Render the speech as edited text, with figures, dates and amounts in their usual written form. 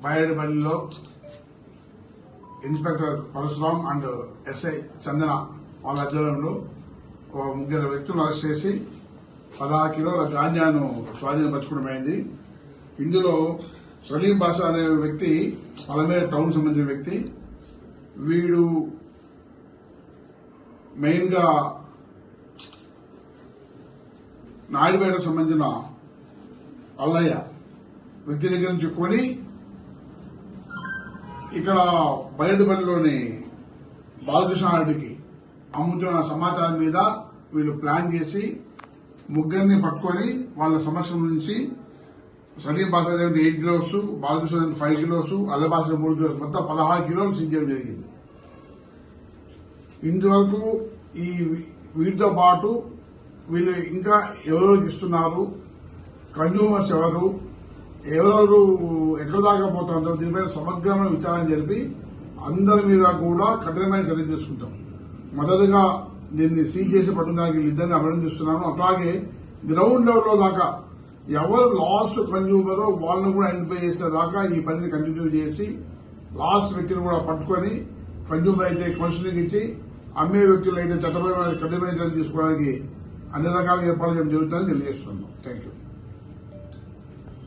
బయడపల్లిలో inspector Parashuram and SI చందన వాళ్ళ ఆధ్వర్యంలో 3 వ్యక్తులను అరెస్ట్ చేసి 16 కిలోల గాంజాను స్వాధీనపరచుకోవడం అయింది. ఇందులో సలీం బాషా అనే వ్యక్తి పలమేర టౌన్ సంబంధించిన వ్యక్తి. వీడు మెయిన్ గా నాయుడుపేటకు సంబంధించిన అల్లయ్య వ్యక్తి దగ్గర నుంచి కొని ఇక్కడ బయటపల్లిలోని బాలకృష్ణారెడ్డికి అమ్ముతున్న సమాచారం మీద వీళ్ళు ప్లాన్ చేసి ముగ్గురిని పట్టుకొని వాళ్ళ సమక్షం నుంచి సలీం బాషా 8 కిలోస్, బాలకృష్ణ 5 కిలోస్, అల్లబాష 3 కిలోస్, మొత్తం 16 కిలోలు సీజ్ చేయడం జరిగింది. ఇంతవరకు ఈ వీటితో పాటు వీళ్ళు ఇంకా ఎవరెవరికి ఇస్తున్నారు, కన్జ్యూమర్స్ ఎవరెవరు ఎక్కడ దాకా పోతుంటారో దీనిపై సమగ్రమైన విచారణ జరిపి అందరి మీద కూడా కఠినమైన చర్య తీసుకుంటాం. మొదటగా దీన్ని సీజ్ చేసి పట్టుకోవడానికి వీళ్ళిద్దరిని అభినందిస్తున్నాను. అట్లాగే గ్రౌండ్ లెవెల్లో దాకా ఎవరు లాస్ట్ కన్జ్యూమరో వాళ్ళని కూడా ఐడెంటిఫై చేసేదాకా ఈ పనిని కంటిన్యూ చేసి లాస్ట్ వ్యక్తిని కూడా పట్టుకొని కన్జ్యూమర్ అయితే కౌన్సిలింగ్ ఇచ్చి అమ్మే వ్యక్తులు అయితే చట్టపరమైన కఠినమైన చర్యలు తీసుకోవడానికి అన్ని రకాల ఏర్పాట్లు చేయడం జరుగుతుందని తెలియజేస్తున్నాం. Thank you.